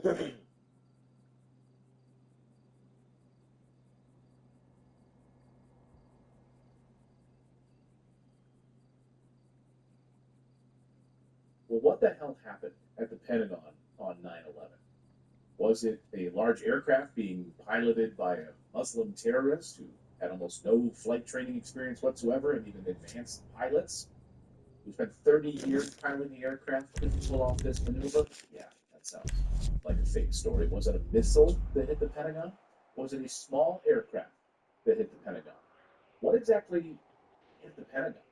Well, what the hell happened at the Pentagon on 9/11? Was it a large aircraft being piloted by a Muslim terrorist who had almost no flight training experience whatsoever and even advanced pilots who spent 30 years piloting the aircraft to pull off this maneuver? Yeah, that sounds like a fake story. Was it a missile that hit the Pentagon? Was it a small aircraft that hit the Pentagon? What exactly hit the Pentagon?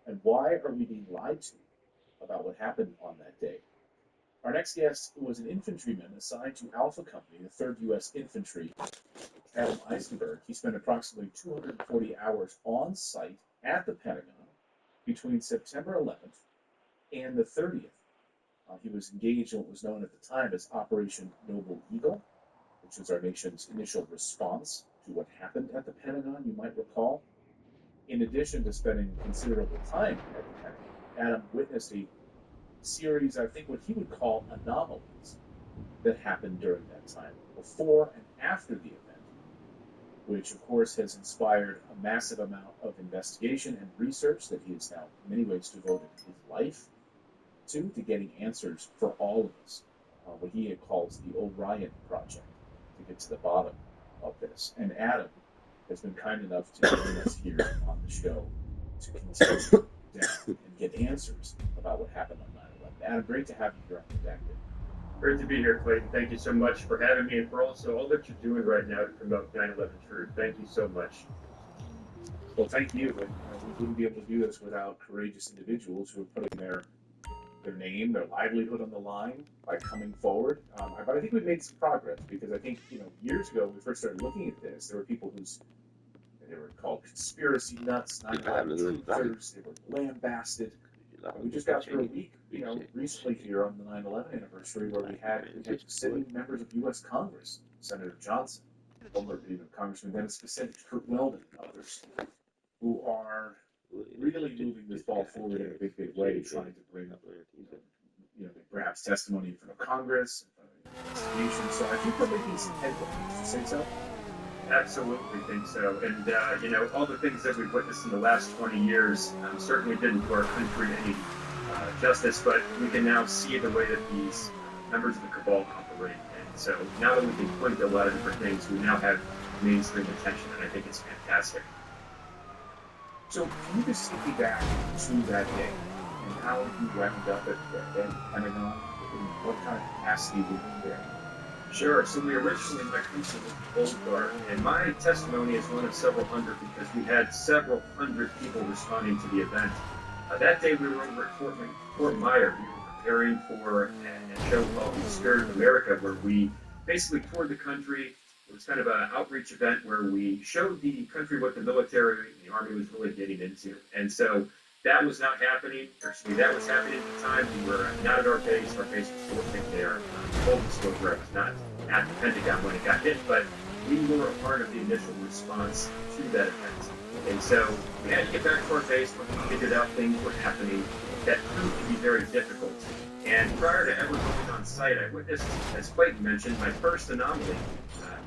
And why are we being lied to about what happened on that day? Our next guest was an infantryman assigned to Alpha Company, the 3rd U.S. Infantry, Adam Eisenberg. He spent approximately 240 hours on site at the Pentagon between September 11th and the 30th. He was engaged in what was known at the time as Operation Noble Eagle, which was our nation's initial response to what happened at the Pentagon, you might recall. In addition to spending considerable time at the Pentagon, Adam witnessed a series, I think what he would call anomalies that happened during that time, before and after the event, which of course has inspired a massive amount of investigation and research that he has now in many ways devoted his life to getting answers for all of us, what he calls the Orion Project, to get to the bottom of this. And Adam has been kind enough to join us here on the show to continue down and get answers about what happened on 9/11. Adam, great to have you here on Redacted. Great to be here, Clayton. Thank you so much for having me and for also all that you're doing right now to promote 9/11 Truth. Thank you so much. Well, thank you. And we wouldn't be able to do this without courageous individuals who are putting their name, their livelihood on the line by coming forward. But I think we've made some progress because I think, years ago when we first started looking at this, there were people they were called conspiracy nuts, 9/11 truthers, they were lambasted. We just got through a week, recently here on the 9/11 anniversary where we had sitting members of U.S. Congress, Senator Johnson, former Congressman Dennis Kucinich, Kurt Weldon, and others, who are really moving this ball forward in a big, big way, trying to bring up, perhaps testimony in front of Congress, investigation. So I think we're making some headway. Would you say so? Absolutely think so. And, all the things that we've witnessed in the last 20 years certainly didn't do our country any justice, but we can now see the way that these members of the cabal operate. And so now that we can point to a lot of different things, we now have mainstream attention, and I think it's fantastic. So can you just take me back to that day and how you wound up at the Pentagon? What kind of capacity were you there? Sure. So we originally met into the Coast Guard, and my testimony is one of several hundred because we had several hundred people responding to the event. That day we were over at Fort Myer. We were preparing for a show called The Spirit of America, where we basically toured the country. It was kind of an outreach event where we showed the country what the military and the Army was really getting into. And so that was not happening. Actually, that was happening at the time. We were not at our base. Our base was Fort McNair. Full disclosure, I was not at the Pentagon when it got hit, but we were a part of the initial response to that event. And so we had to get back to our base when we figured out things were happening that proved to be very difficult. And prior to ever going on site, I witnessed, as Clayton mentioned, my first anomaly.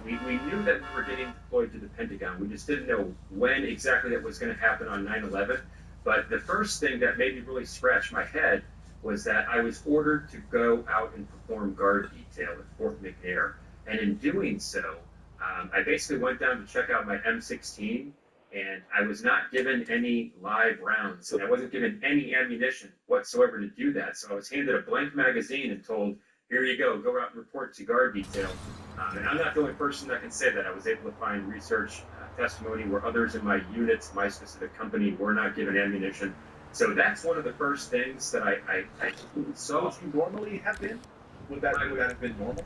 We knew that we were getting deployed to the Pentagon. We just didn't know when exactly that was going to happen on 9/11. But the first thing that made me really scratch my head was that I was ordered to go out and perform guard detail at Fort McNair. And in doing so, I basically went down to check out my M16, and I was not given any live rounds, and I wasn't given any ammunition whatsoever to do that. So I was handed a blank magazine and told, here you go out and report to guard detail. And I'm not the only person that can say that. I was able to find research testimony where others in my units, my specific company, were not given ammunition. So that's one of the first things that I So would you normally have been? Would that have been normal?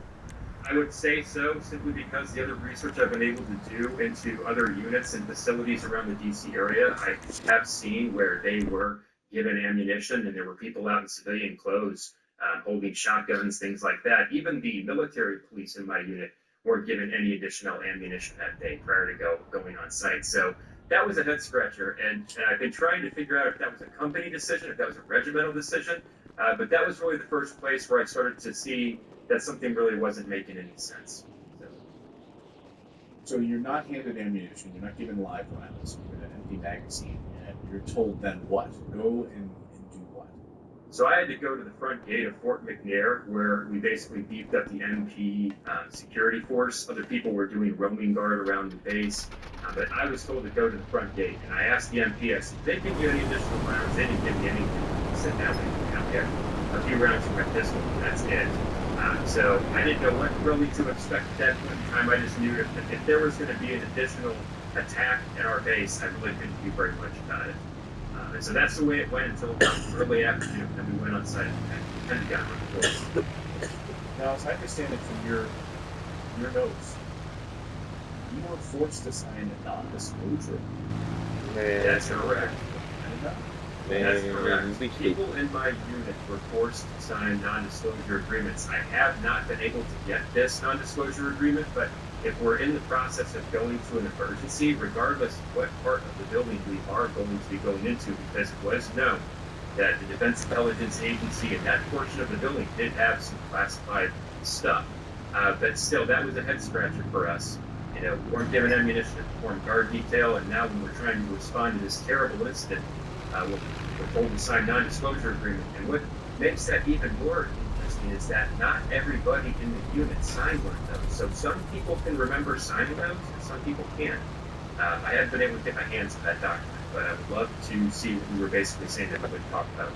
I would say so, simply because the other research I've been able to do into other units and facilities around the DC area, I have seen where they were given ammunition and there were people out in civilian clothes holding shotguns, things like that. Even the military police in my unit weren't given any additional ammunition that day prior to going on site. So that was a head scratcher, and I've been trying to figure out if that was a company decision, if that was a regimental decision, but that was really the first place where I started to see that something really wasn't making any sense. So you're not handed ammunition, you're not given live rounds, you're given an empty magazine, and you're told then what? Go and do what? So I had to go to the front gate of Fort McNair, where we basically beefed up the MP security force. Other people were doing roaming guard around the base, but I was told to go to the front gate. And I asked the MP, I said, "Did they give you any additional rounds?" They didn't give me anything. He said, "No, they get a few rounds from my pistol, and that's it." So I didn't know what really to expect at that point in time. I just knew if there was going to be an additional attack at our base, I really couldn't do very much about it. And so that's the way it went until early afternoon. Then we went on site and kind of got reports. Now, as I understand it from your notes, you were forced to sign a non-disclosure. That's correct. That's correct. Man, People in my unit were forced to sign non-disclosure agreements. I have not been able to get this non-disclosure agreement, but if we're in the process of going to an emergency, regardless of what part of the building we are going to be going into, because it was known that the Defense Intelligence Agency in that portion of the building did have some classified stuff. But still, that was a head scratcher for us. You know, we weren't given ammunition to perform guard detail, and now when we're trying to respond to this terrible incident, we're told to sign non-disclosure agreement. And what makes that even more interesting is that not everybody in the unit signed one of those. So some people can remember signing those, and some people can't. I haven't been able to get my hands on that document, but I would love to see what we were basically saying that we would talk about.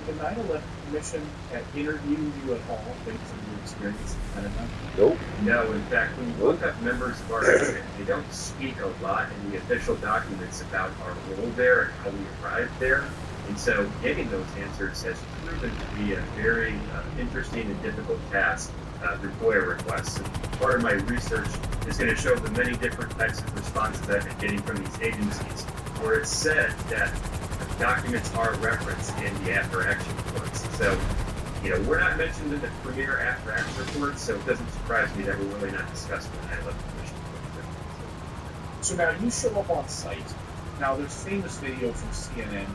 The 9/11 Commission had interviewed you at all based on your experience in the Pentagon? Nope. No, in fact, when you look up members of our unit, they don't speak a lot in the official documents about our role there and how we arrived there. And so getting those answers has proven to be a very interesting and difficult task through FOIA requests. And part of my research is going to show the many different types of responses I've been getting from these agencies, where it's said that documents are referenced in the after-action reports. So, you know, we're not mentioned in the premier after-action reports, so it doesn't surprise me that we're really not discussing the 9/11 Commission. So now you show up on site. Now there's famous video from CNN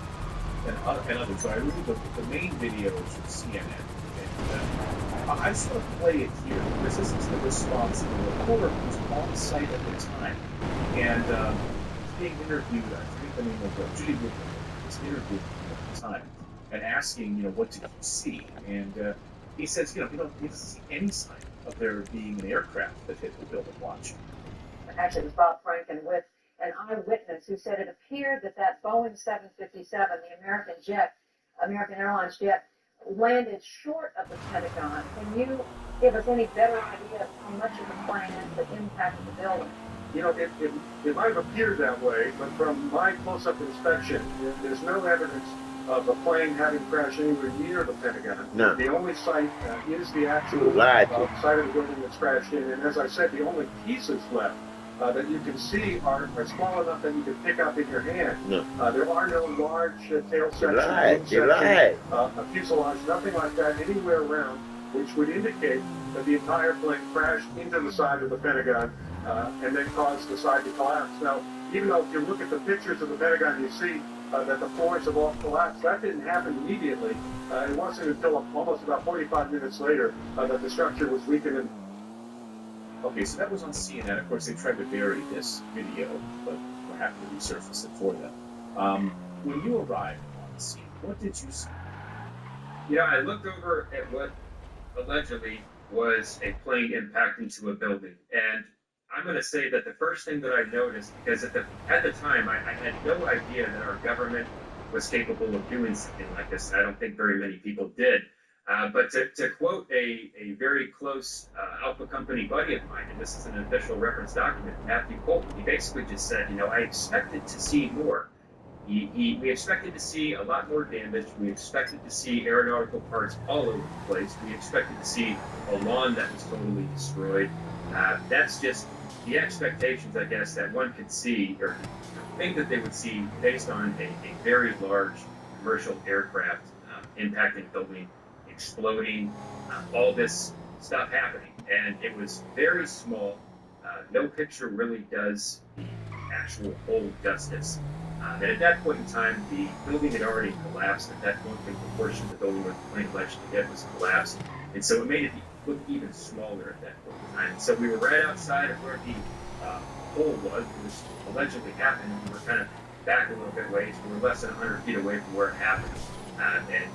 and others. So I read the main video is from CNN. And I just want to play it here because this is the response of the reporter who's on site at the time. And he's being interviewed, I forget the name of Judy Woodward was interviewed at the time and asking, you know, what did you see? And he says, you know, he doesn't see any sign of there being an aircraft that hit the building watch. Actually, it was Bob Franken with an eyewitness who said it appeared that Boeing 757, the American Airlines jet, landed short of the Pentagon. Can you give us any better idea of how much of the plane actually impacted the building? You know, it might have appeared that way, but from my close-up inspection, there's no evidence of a plane having crashed anywhere near the Pentagon. No. The only site is the actual Lied. site of the building that's crashed in, and as I said, the only pieces left that you can see are small enough that you can pick up in your hand. No. There are no large tail sections, a fuselage, nothing like that anywhere around, which would indicate that the entire plane crashed into the side of the Pentagon and then caused the side to collapse. Now, even though if you look at the pictures of the Pentagon, you see that the floors have all collapsed. That didn't happen immediately. It wasn't until almost about 45 minutes later that the structure was weakened. Okay, so that was on CNN. Of course, they tried to bury this video, but we're happy to resurface it for them. When you arrived on the scene, what did you see? Yeah, I looked over at what allegedly was a plane impact into a building, and I'm going to say that the first thing that I noticed, because at the time I had no idea that our government was capable of doing something like this, and I don't think very many people did. But to quote a very close Alpha Company buddy of mine, and this is an official reference document, Matthew Colton, he basically just said, you know, I expected to see more. We expected to see a lot more damage. We expected to see aeronautical parts all over the place. We expected to see a lawn that was totally destroyed. That's just the expectations, I guess, that one could see or think that they would see based on a very large commercial aircraft impacting building, exploding, all this stuff happening. And it was very small. No picture really does the actual whole justice. And at that point in time, the building had already collapsed. At that point, the portion of the building where the plane allegedly hit was collapsed. And so it made it look even smaller at that point in time. So we were right outside of where the hole was allegedly happened. We were kind of back a little bit ways. We were less than 100 feet away from where it happened. And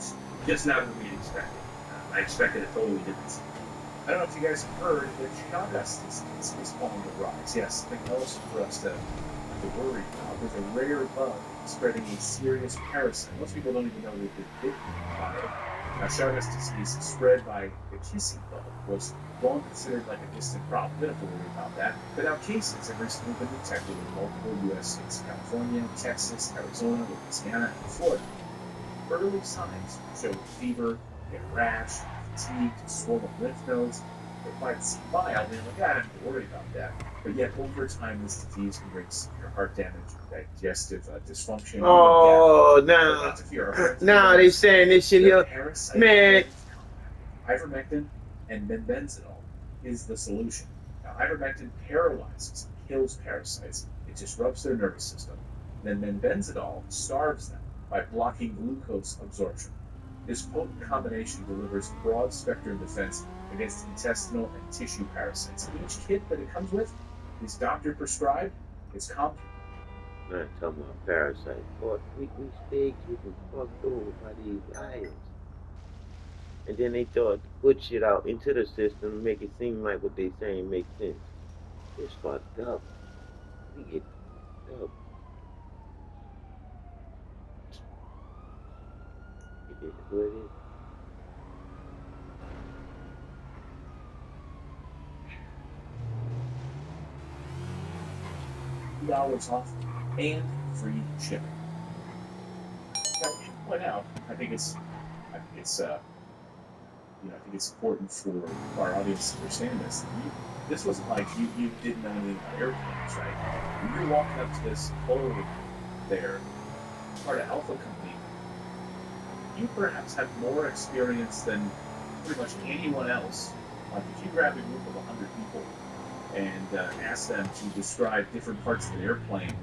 just not what we expected. I expected a totally different scene. I don't know if you guys have heard that shot disease is on the rise. Yes, something else for us to worry about. There's a rare bug spreading a serious parasite. Most people don't even know they've been bitten by it. Now, Chagas disease spread by the kissing bug was long considered like a distant problem. We don't have to worry about that. But now cases have recently been detected in multiple U.S. states: California, Texas, Arizona, Louisiana, and Florida. Early signs show fever, get rash, fatigue, swollen lymph nodes. It might seem mild, and you're like, I don't have to worry about that. But yet, over time, this disease can bring severe heart damage, digestive dysfunction. Oh, now they saying this shit here. Man. Ivermectin and benzidol is the solution. Now, ivermectin paralyzes, kills parasites. It disrupts their nervous system. Then benzidol starves them by blocking glucose absorption. This potent combination delivers broad-spectrum defense against intestinal and tissue parasites. And each kit that it comes with is doctor-prescribed. It's compounded. I'm not talking about parasites. Boy, we stay getting fucked over by these liars. And then they thought to put shit out into the system and make it seem like what they saying makes sense. It's fucked up. We get fucked up. It is what it is. 2 hours off and free shipping. Now, we should point out, I think it's important for our audience to understand this. This wasn't like you didn't know anything about airplanes, right? When you're walking up to this hole there, part of Alpha Company, you perhaps have more experience than pretty much anyone else. Like if you grab a group of 100 people and ask them to describe different parts of an airplane,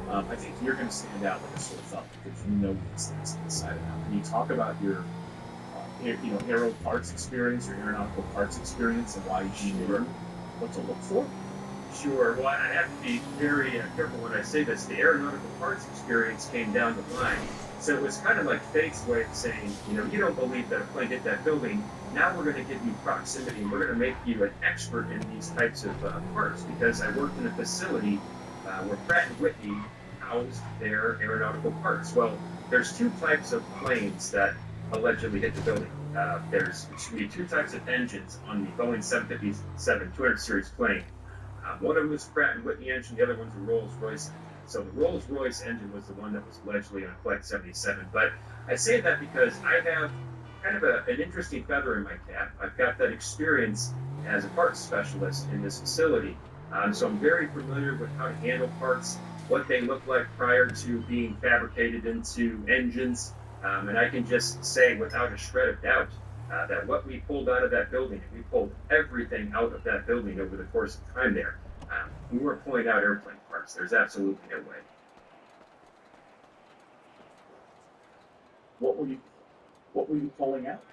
I think you're going to stand out like a sore thumb because you know these things inside and out. Can you talk about your aero parts experience or aeronautical parts experience and why you knew what to look for? Sure. Well, I have to be very careful when I say this. The aeronautical parts experience came down the line. So it was kind of like fate's way of saying, you don't believe that a plane hit that building. Now we're going to give you proximity. We're going to make you an expert in these types of parts because I worked in a facility where Pratt & Whitney housed their aeronautical parts. Well, there's two types of planes that allegedly hit the building. There's two types of engines on the Boeing 757 200 series plane. One of them was Pratt & Whitney engine, the other one's a Rolls-Royce engine. So the Rolls-Royce engine was the one that was allegedly on Flight 77. But I say that because I have kind of an interesting feather in my cap. I've got that experience as a parts specialist in this facility. So I'm very familiar with how to handle parts, what they look like prior to being fabricated into engines. And I can just say without a shred of doubt that what we pulled out of that building, we pulled everything out of that building over the course of time there. We weren't pulling out airplane parts. There's absolutely no way. What were you pulling out?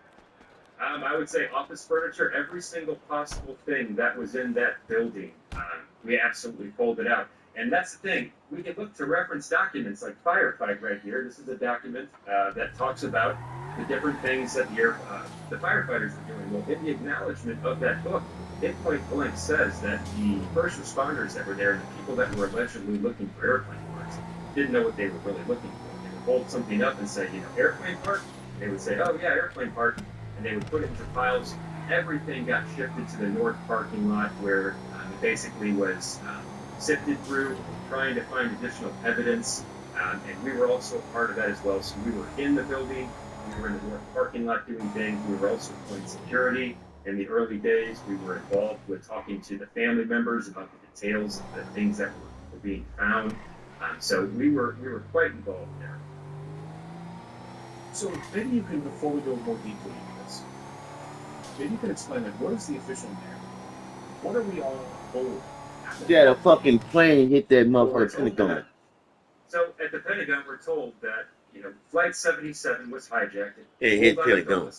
I would say office furniture, every single possible thing that was in that building, we absolutely pulled it out. And that's the thing. We can look to reference documents like Firefight right here. This is a document that talks about the different things that the firefighters were doing. Well, in the acknowledgement of that book, it point blank says that the first responders that were there and the people that were allegedly looking for airplane parts didn't know what they were really looking for. They would hold something up and say, airplane part? And they would say, oh yeah, airplane part. And they would put it into piles. Everything got shifted to the north parking lot where it basically was sifted through, trying to find additional evidence. And we were also a part of that as well. So we were in the building. We were in the north parking lot doing things. We were also pulling security. In the early days, we were involved with talking to the family members about the details of the things that were being found. So we were quite involved there. So maybe you can, before we go more deeply into this, maybe you can explain what is the official narrative? What are we all told? Yeah, a fucking plane hit that motherfucker Pentagon. So at the Pentagon, we're told that Flight 77 was hijacked. It hit Pentagon.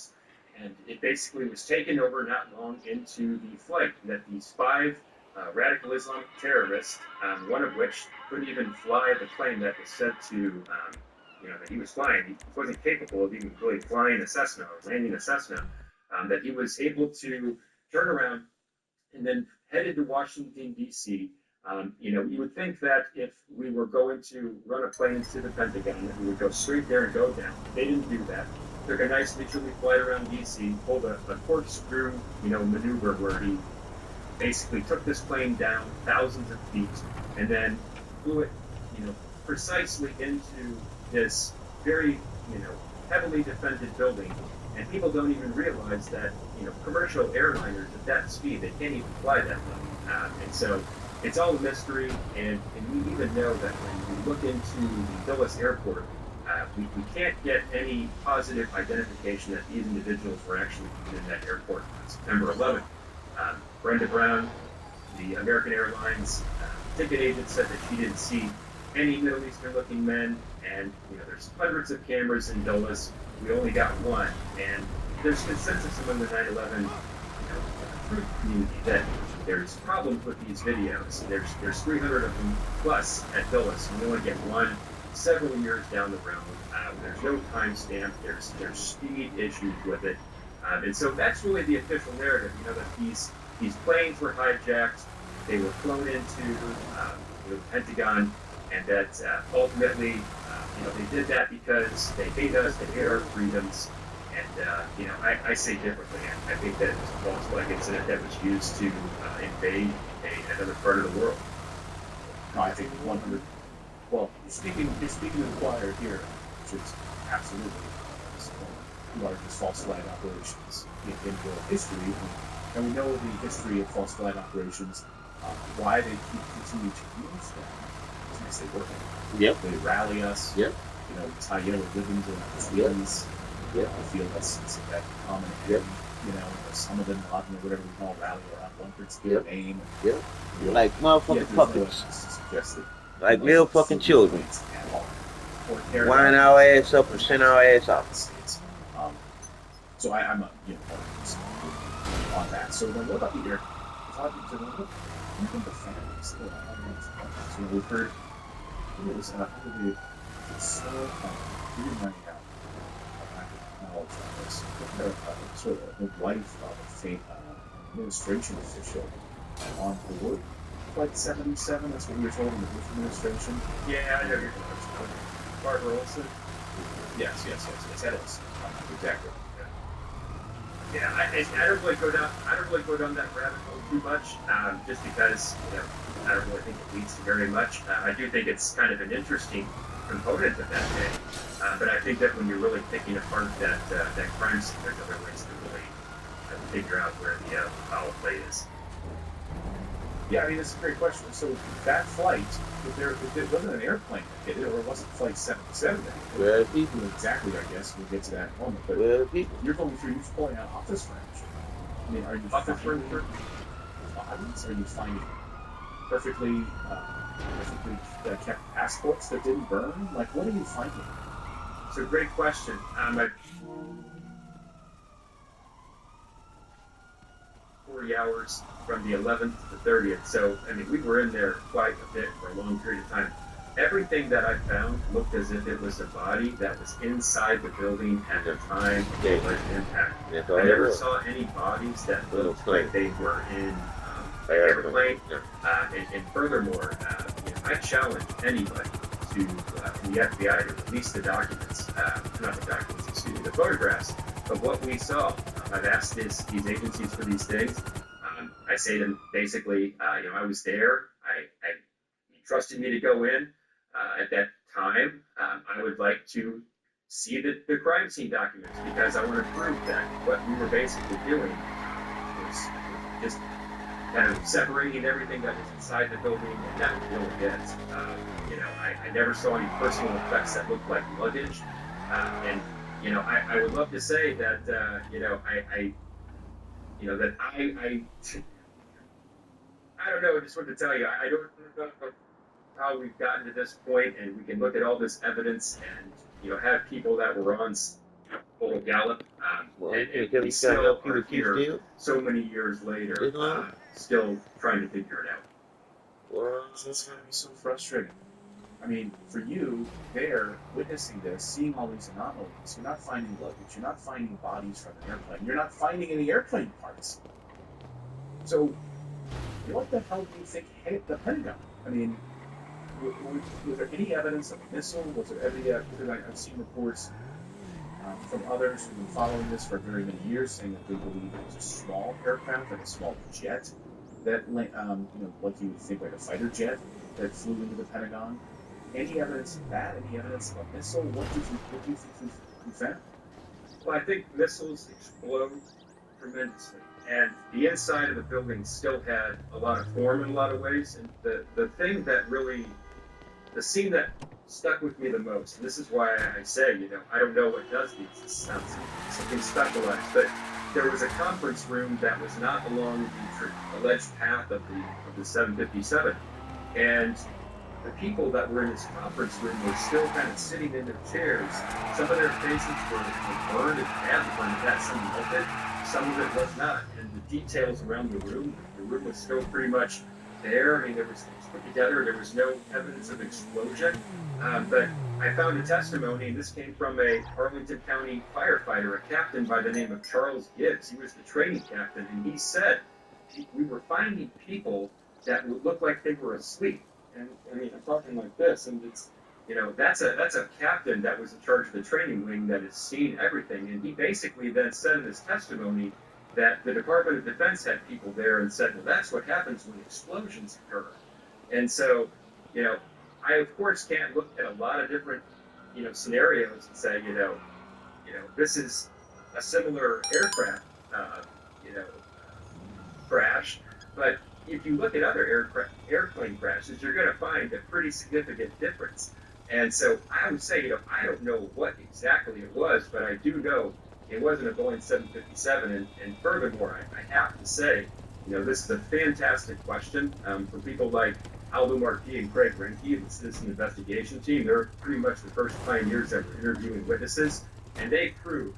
and it basically was taken over not long into the flight. That these 5 radical Islamic terrorists, one of which couldn't even fly the plane that was said to, that he was flying. He wasn't capable of even really flying a Cessna or landing a Cessna. That he was able to turn around and then headed to Washington, D.C. You would think that if we were going to run a plane into the Pentagon, that we would go straight there and go down. They didn't do that. Took a nice leisurely flight around D.C., pulled a corkscrew, maneuver where he basically took this plane down thousands of feet and then flew it, precisely into this very, heavily defended building. And people don't even realize that, commercial airliners at that speed, they can't even fly that low. And so it's all a mystery. And we even know that when we look into the Dulles Airport, we can't get any positive identification that these individuals were actually in that airport on September 11th. Brenda Brown, the American Airlines ticket agent, said that she didn't see any Middle Eastern-looking men, and there's hundreds of cameras in Dulles. We only got one, and there's consensus among the 9/11 truth community that there's problems with these videos. There's 300 of them plus at Dulles, and we only get one several years down the road. There's no timestamp. There's speed issues with it, and so that's really the official narrative. That these planes were hijacked, they were flown into the Pentagon, and that ultimately, they did that because they hate us, they hate our freedoms, and I say differently. I think that it was a false flag incident that was used to invade another part of the world. No, I think 100. Well, you're speaking to the choir here, which is absolutely one of the largest false flag operations in world history. And we know the history of false flag operations, why they continue to use them, because they work. Yep. They rally us. Yep. Tie yellow ribbons around the wheels. Yep. I feel that's that common Yep. enemy. Some of them, or whatever we call rally around one particular name. Yep. Like motherfucking puppets. Suggested. Like real fucking children. Wind our ass up and send our ass out. So I'm on that. So then what about the air? Look at the families. So we've heard it was probably figuring out knowledge on this. Sort of the wife of a famous administration official on board Flight 77. That's what we were told in the Bush administration. Yeah, I know you're talking about Barbara Olson. Yes. That is exactly. Yeah, I don't really go down that rabbit hole too much, just because I don't really think it leads to very much. I do think it's kind of an interesting component of that day, but I think that when you're really picking apart that crime scene, there's other ways to really figure out where the foul play is. Yeah, that's a great question. So that flight, if it wasn't an airplane that hit it, or it wasn't Flight 77 that hit it. Where are people? Exactly, I guess we'll get to that in a moment. But Where are people? you're going through, you're pulling out office furniture. Are you Office furniture? bodies? Are you finding perfectly kept passports that didn't burn? Like, what are you finding? It's a great question. 40 hours from the 11th to the 30th. So, we were in there quite a bit for a long period of time. Everything that I found looked as if it was a body that was inside the building at the time of the alleged impact. I never saw any bodies that looked like they were in an airplane. And furthermore, I challenge anybody to, in the FBI, to release the documents, the photographs of what we saw. I've asked these agencies for these things. I say to them basically, I was there. You trusted me to go in. At that time, I would like to see the crime scene documents because I want to prove that what we were basically doing was just kind of separating everything that was inside the building, and that was really it. I never saw any personal effects that looked like luggage, and I would love to say that I don't know. I just wanted to tell you, I don't know how we've gotten to this point, and we can look at all this evidence and have people that were on Polo Gallup. Well, And you we gotta still help are people keep here still. so many years later, still trying to figure it out. Well, It's going to be so frustrating. I mean, for you, there, witnessing this, seeing all these anomalies, you're not finding luggage, you're not finding bodies from an airplane, you're not finding any airplane parts. So, what the hell do you think hit the Pentagon? I mean, was there any evidence of a missile? Was there any, because I've seen reports from others who've been following this for very many years saying that they believe it was a small aircraft, like a small jet, that, like you would think like a fighter jet that flew into the Pentagon. Any evidence of that? Any evidence of a missile? What do you think you found? Well, I think missiles explode tremendously, and the inside of the building still had a lot of form in a lot of ways. And the thing that really, the scene that stuck with me the most, and this is why I say, I don't know what does these. This sounds something specialized, but there was a conference room that was not along the alleged path of the 757, and the people that were in this conference room were still kind of sitting in their chairs. Some of their faces were burned and badly burned. It had some melted, some of it was not. And the details around the room was still pretty much there. I mean, it was put together. There was no evidence of explosion. But I found a testimony, and this came from a Arlington County firefighter, a captain by the name of Charles Gibbs. He was the training captain, and he said, we were finding people that would look like they were asleep. And I mean, I'm talking like this, and it's, that's a captain that was in charge of the training wing that has seen everything. And he basically then said in his testimony that the Department of Defense had people there and said, well, that's what happens when explosions occur. And so, I of course can't look at a lot of different, scenarios and say, this is a similar aircraft, crash, but if you look at other airplane crashes, you're going to find a pretty significant difference. And so I would say, I don't know what exactly it was, but I do know it wasn't a Boeing 757. And furthermore, I have to say, this is a fantastic question for people like Aldo Marquis and Craig Renke of the Citizen Investigation Team. They're pretty much the first pioneers that were interviewing witnesses, and they proved,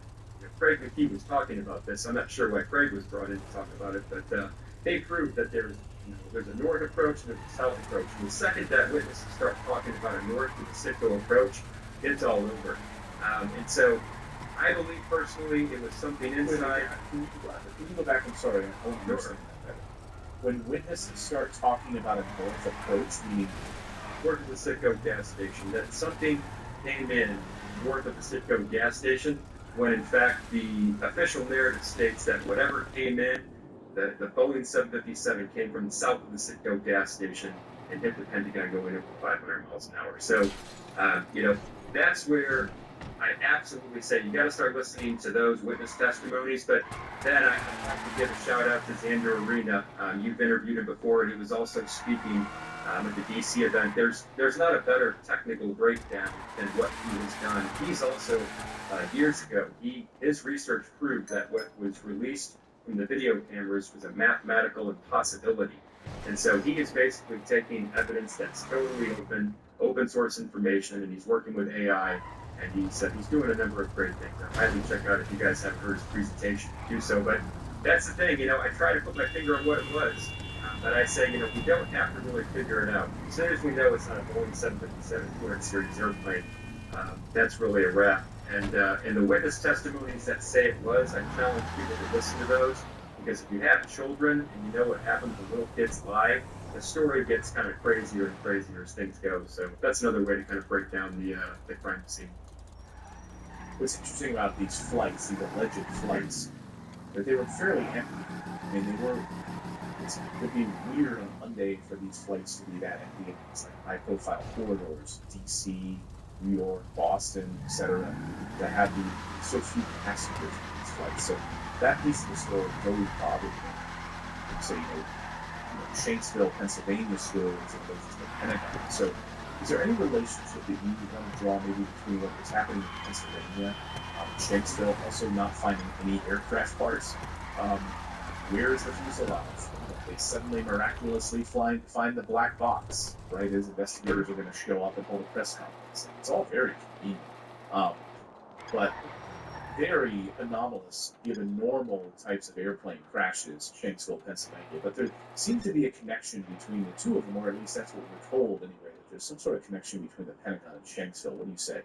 Craig McKee was talking about this. I'm not sure why Craig was brought in to talk about it, but they proved that there's a north approach and there's a south approach. And the second that witnesses start talking about a north to the Citgo approach, it's all over. And so I believe personally it was something inside. Can you go back? I'm sorry, I don't understand that better. When witnesses start talking about a north approach, meaning north of the Citgo gas station, that something came in north of the Citgo gas station, when in fact the official narrative states that whatever came in, the Boeing 757 came from south of the Citgo gas station and hit the Pentagon going over 500 miles an hour. So, that's where I absolutely say you got to start listening to those witness testimonies. But then I have to give a shout out to Xander Arena. You've interviewed him before, and he was also speaking at the DC event. There's not a better technical breakdown than what he has done. He's also years ago, his research proved that what was released from the video cameras was a mathematical impossibility. And so he is basically taking evidence that's totally open source information, and he's working with AI, and he's doing a number of great things. I highly check out if you guys haven't heard his presentation, do so. But that's the thing, I try to put my finger on what it was. But I say, we don't have to really figure it out. As soon as we know it's not a Boeing 757 200 series airplane, that's really a wrap. And the witness testimonies that say it was, I challenge people to listen to those, because if you have children and you know what happens when little kids lie, the story gets kind of crazier and crazier as things go. So that's another way to kind of break down the crime scene. what's interesting about these flights, these alleged flights, that they were fairly empty. I mean, it would be weird on Monday for these flights to be that empty. It's like high-profile corridors, D.C., New York, Boston, etc., that have so few passengers on these flights. So that piece of the story really bothered me. So, Shanksville, Pennsylvania story as opposed to the Pentagon. So is there any relationship that you want to draw maybe between what was happening in Pennsylvania, Shanksville, also not finding any aircraft parts? Where is the fuselage? They suddenly miraculously find the black box, right? As investigators are going to show up and hold a press conference. It's all very convenient. But very anomalous given normal types of airplane crashes, Shanksville, Pennsylvania. But there seemed to be a connection between the two of them, or at least that's what we're told anyway, that there's some sort of connection between the Pentagon and Shanksville. What do you say?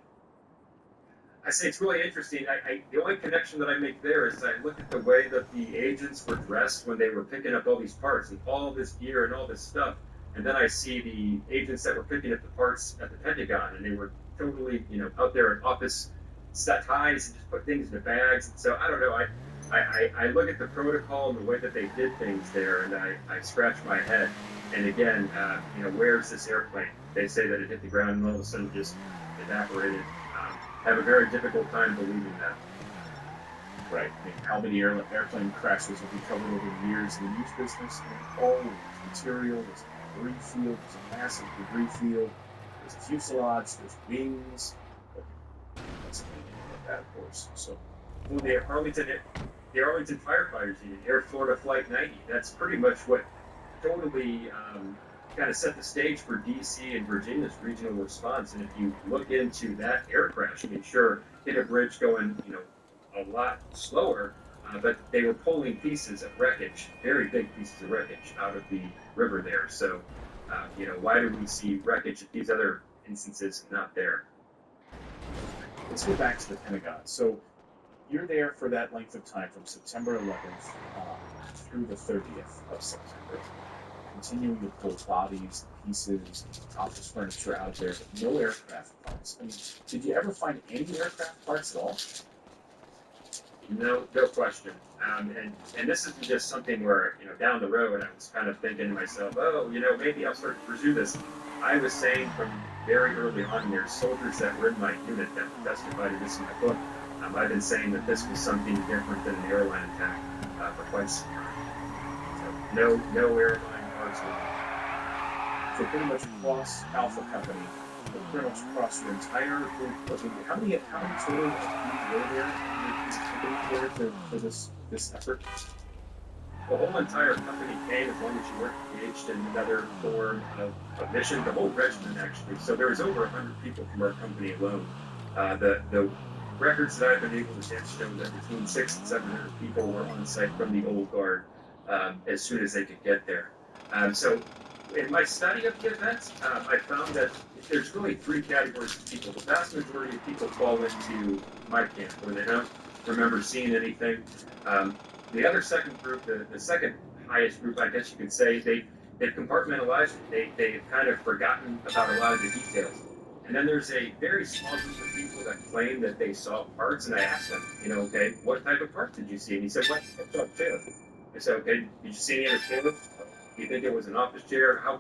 I say it's really interesting. The only connection that I make there is I look at the way that the agents were dressed when they were picking up all these parts and all this gear and all this stuff. And then I see the agents that were picking up the parts at the Pentagon, and they were totally, out there in office set ties and just put things in the bags. And so I don't know. I look at the protocol and the way that they did things there, and I scratch my head. And again, where's this airplane? They say that it hit the ground and all of a sudden just evaporated. Have a very difficult time believing that. Right. I mean, how many airplane crashes have we covered over the years in the news business? I mean, there's material, there's a debris field, there's a massive debris field, there's a fuselage, there's wings. But that's anything like that, of course. So, well, the Arlington firefighters unit, Air Florida Flight 90, that's pretty much what totally kind of set the stage for DC and Virginia's regional response. And if you look into that air crash, I mean, sure, hit a bridge going, a lot slower, but they were pulling pieces of wreckage, very big pieces of wreckage out of the river there. So, why do we see wreckage at these other instances and not there? let's go back to the Pentagon. So, you're there for that length of time from September 11th through the 30th of September, continuing to pull bodies, pieces, office furniture out of there, but no aircraft parts. I mean, did you ever find any aircraft parts at all? No question. And this isn't just something where, down the road I was kind of thinking to myself, oh, maybe I'll start to pursue this. I was saying from very early on, there's soldiers that were in my unit that testified to this in my book. I've been saying that this was something different than an airline attack for quite some time. So no airline parts. So pretty much across Alpha Company, but pretty much across your entire group. How many total were there for this effort? The whole entire company came as long as you weren't engaged in another form of mission. The whole regiment, actually. So there was over 100 people from our company alone. The records that I've been able to get show that between 600 and 700 people were on site from the old guard as soon as they could get there. So in my study of the events, I found that there's really three categories of people. The vast majority of people fall into my camp, where they don't remember seeing anything. The other second group, the second highest group, I guess you could say, they've compartmentalized it. They've kind of forgotten about a lot of the details. And then there's a very small group of people that claim that they saw parts, and I asked them, okay, what type of parts did you see? And he said, well, I saw a chair. I said, okay, did you see any other chairs? Do you think it was an office chair? How?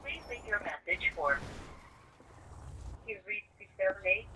Please leave your message for. You've reached 678